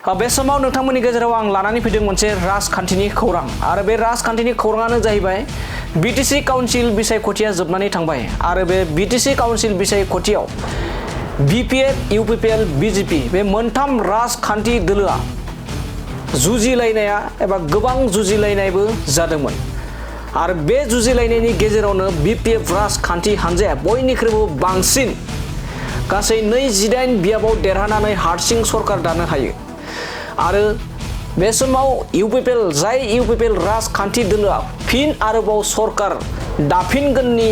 बे समाव नोंथांमोननि गेजेराव आं लानानै फैदों मोनसे राजखान्थिनि खौरां आरो बे राजखान्थिनि खौराङानो जाहैबाय बिटिसि काउन्सिल बिसायख'थिया जोबनानै थांबाय आरो बे बिटिसि काउन्सिल बिसायख'थियाव बिपिएफ इउपिपिएल बिजेपि बे मोनथाम राजखान्थि दोलोआ जुजिलायनाया एबा गोबां जुजिलायनायबो जादोंमोन आरो बे जुजिलायनायनि गेजेरावनो बिपिएफ राजखान्थि हान्जाया बयनिख्रुइबो बांसिन गासै 28 बियाबाव देरहानानै हारसिं सरकार दानो हायो आरो बे समाव इउपिपिएल राजखान्थि दोलोआ फिन आरोबाव सरकार दाफिनगोननि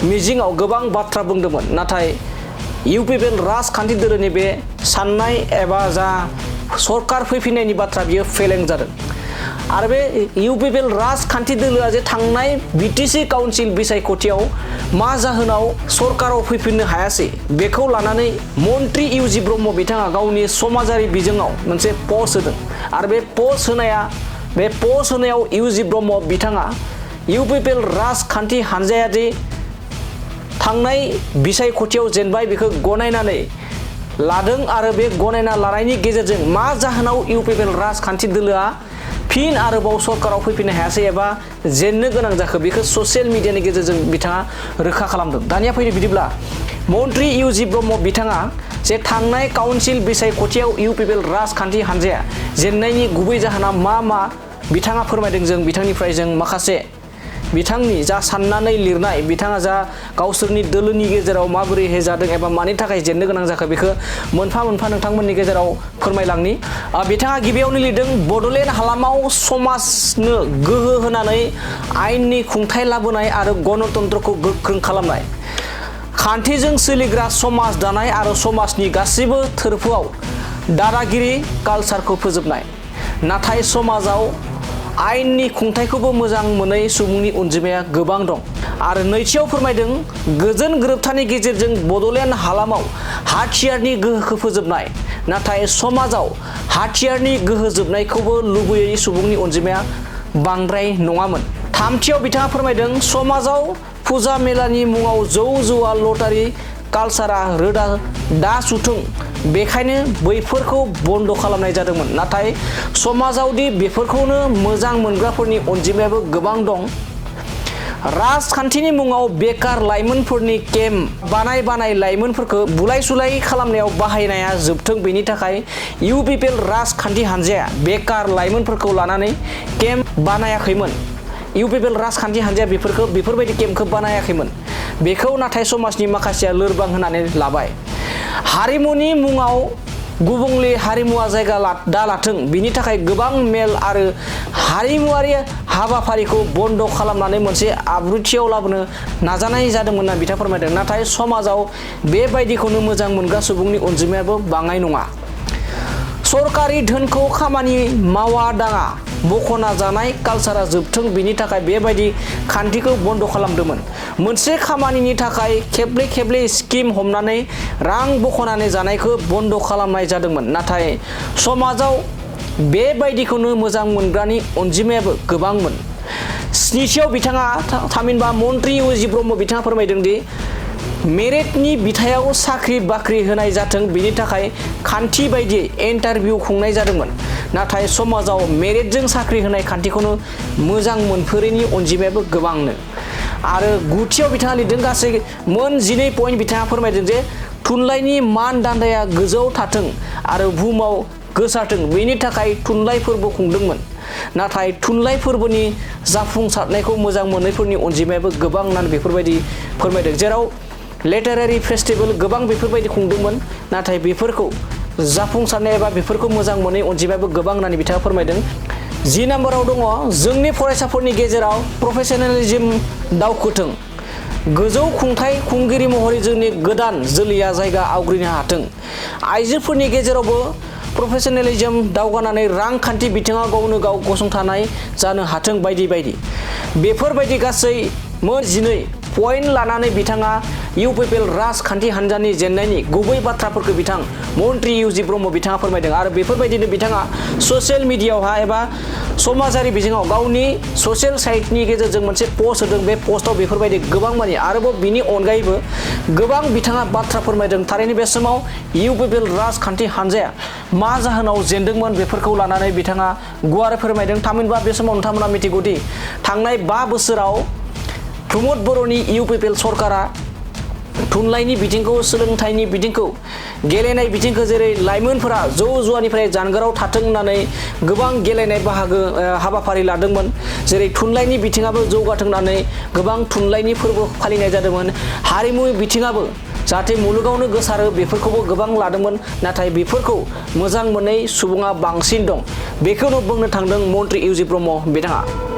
मिजिङाव गोबां बाथ्रा बुंदोंमोन नाथाय इउपिपिएल राजखान्थि दोलोनि बे साननाय एबा जा सरकार फैफिननायनि बाथ्रा बियो फेलें जादों आरो बे इउपिपिएल राजखान्थि दोलोआ जे थांनाय बिटिसि काउन्सिल बिसायख'थियाव मा जाहोनाव सरकाराव फैफिननो हायासै बेखौ लानानै मन्त्रि इउजि ब्रह्म बिथाङा गावनि समाजारि बिजोङाव मोनसे पस्ट होदों आरो बे पस्ट होनायाव इउजि ब्रह्म बिथाङा इउपिपिएल राजखान्थि हान्जाया जे थांनाय बिसायख'थियाव जेनबाय बेखौ गनायनानै लादों आरो बे गनायना लानायनि गेजेरजों मा जाहोनाव इउपिपिएल राजखान्थि दोलोआ फिन आरोबाव सरकाराव फैफिननो हायासै एबा जेननो गोनां जाखो बेखौ ससियेल मिडियानि गेजेरजों बिथाङा रोखा खालामदों। दानिया फैदो बिदिब्ला मन्त्रि इउजि ब्रह्म बिथाङा जे थांनाय काउन्सिल बिसायख'थियाव इउपिपिएल राजखान्थि हान्जाया जेननायनि गुबै जाहोना मा बिथाङा फोरमायदों। जों बिथांनिफ्राय जों माखासे बिथांनि जा साननानै लिरनाय बिथाङा जा गावसोरनि दोलोनि गेजेराव माबोरैहाय जादों एबा मानि थाखाय जेननो गोनां जाखो बेखौ मोनफा मोनफा नोंथांमोननि गेजेराव फोरमायलांनि। बिथाङा गिबियावनो लिरदों बड'लेण्ड हालामाव समाजनो गोहो होनानै आयेननि खुंथाय लाबोनाय आरो गणतन्त्रखौ गोख्रों खालामनाय, खान्थिजों सोलिग्रा समाज दानाय आरो समाजनि गासिबो थोरफोआव दादागिरि कालचारखौ फोजोबनाय। नाथाय समाजाव आयेननि खुंथायखौबो मोजां मोनै सुबुंनि अनजिमाया गोबां दं। आरो नैथियाव फोरमायदों गोजोन गोरोबथानि गेजेरजों बड'लेण्ड हालामाव हाथियारनि गोहोखौ फोजोबनाय, नाथाय समाजाव हाथियारनि गोहो जोबनायखौबो लुबैयै सुबुंनि अनजिमाया बांद्राय नङामोन। थामथियाव बिथाङा फोरमायदों समाजाव फुजा मेलानि मुङाव जौ जुवा लटारि कालचारा रोदा दा सुथों बेखायनो बैफोरखौ बन्द खालामनाय जादोंमोन। नाथाय समाजावदि बेफोरखौनो मोजां मोनग्राफोरनि अनजिमायाबो गोबां दं। राजखान्थिनि मुङाव बेकार लाइमोनफोरनि केम्प बानाय लाइमोनफोरखौ बुलाय सुलाय खालामनायाव बाहायनाया जोबथों बेनि थाखाय इउपिपिएल राजखान्थि हान्जाया बेकार लाइमोनफोरखौ लानानै केम्प बानायाखैमोन। इउपिपिएल राजखान्थि हान्जाया बेफोरबायदि केम्पखौ बानायाखैमोन। बेखौ नाथाय समाजनि माखासेया लोरबां होनानै लाबाय। हारिमुनि मुङाव गुबुंले हारिमुवा जायगा दालाथों बिनि थाखाय गोबां मेल आरो हारिमुवारि हाबाफारिखौ बन्द खालामनानै मोनसे आब्रुथियाव लाबोनो नाजानाय जादोंमोन होनना बिथाङा फोरमायदों। नाथाय समाजाव बेबायदिखौनो मोजां मोनग्रा सुबुंनि अनजिमायाबो बाङाय नङा। सरकारि धोनखौ खामानि मावा दाङा बखना जानाय कालचारा जोबथों बिनि थाखाय बेबायदि खान्थिखौ बन्द खालामदोंमोन। मोनसे खामानिनि थाखाय खेबले स्किम हमनानै रां बखनानै जानायखौ बन्द खालामनाय जादोंमोन। नाथाय समाजाव बेबायदिखौनो मोजां मोनग्रानि अनजिमायाबो गोबांमोन। स्निथियाव बिथाङा थामहिनबा मन्त्रि इउजि ब्रह्म बिथाङा फोरमायदों दि मेरिटनि बिथायाव साख्रि बाख्रि होनाय जाथों बिनि थाखाय खान्थि बायदियै इन्टारभिउ खुंनाय जादोंमोन। नाथाय समाजाव मेरिटजों साख्रि होनाय खान्थिखौनो मोजां मोनफेरैनि अनजिमायाबो गोबांनो। आरो गुथियाव बिथाङा लिरदों गासै मोन 12 पइन्ट बिथाङा फोरमायदों जे थुनलाइनि मान दान्दाया गोजौआव थाथों आरो बुहुमाव गोसारथों बेनि थाखाय थुनलाइ फोरबो खुंदोंमोन। नाथाय थुनलाइ फोरबोनि जाफुंसारनायखौ मोजां मोनैफोरनि अनजिमायाबो गोबां होननानै बेफोरबायदि फोरमायदों। जेराव लिटारेरि फेस्टिभेल गोबां बेफोरबायदि खुंदोंमोन नाथाय बेफोरखौ जाफुंसारनाय एबा बेफोरखौ मोजां मोनै अनजिमायाबो गोबां होननानै बिथाङा फोरमायदों। 10 नम्बराव दङ जोंनि फरायसाफोरनि गेजेराव प्रफेसनेलिज्म दावखोथों, गोजौ खुंथाय खुंगिरि महरै जोंनि गोदान जोलैया जायगा आवग्रिनो हाथों, आइजोफोरनि गेजेरावबो प्रफेसनेलिज्म दावगानानै रांखान्थि बिथिङाव गावनो गाव गसंथानाय जानो हाथों बायदि बायदि। बेफोरबायदि गासै मोन 12 पइन्ट लानानै बिथाङा इउपिपिएल राजखान्थि हान्जानि जेननायनि गुबै बाथ्राफोरखौ बिथां मन्त्रि इउजि ब्रह्म बिथाङा फोरमायदों आरो बेफोरबायदिनो बिथाङा ससियेल मिडियायावहा एबा समाजारि बिजोङाव गावनि ससियेल साइटनि गेजेरजों मोनसे पस्ट होदों। बे पस्टआव बेफोरबायदि गोबां मानि आरोबाव बिनि अनगायैबो गोबां बिथाङा बाथ्रा फोरमायदों। थारैनो बे समाव इउपिपिएल राजखान्थि हान्जाया मा जाहोनाव जेनदोंमोन बेफोरखौ लानानै बिथाङा गुवारै फोरमायदों। थामहिनबा बे समाव नोंथांमोना मिथिगौदि थांनाय 5 बोसोराव प्रमद बर'नि इउपिपिएल सरकारा थुनलाइनि बिथिंखौ, सोलोंथाइनि बिथिंखौ, गेलेनाय बिथिंखौ जेरै लाइमोनफोरा जौ जुवानिफ्राय जानगाराव थाथों होननानै गोबां गेलेनाय हाबाफारि लादोंमोन। जेरै थुनलाइनि बिथिङाबो जौगाथों होननानै गोबां थुनलाइनि फोरबो फालिनाय जादोंमोन। हारिमु बिथिङाबो जाहाथे मुलुगावनो गोसारो बेफोरखौबो गोबां लादोंमोन। नाथाय बेफोरखौ मोजां मोनै सुबुङा बांसिन दं। बेखौनो बुंनो थांदों मन्त्रि इउजि ब्रह्म बिथाङा।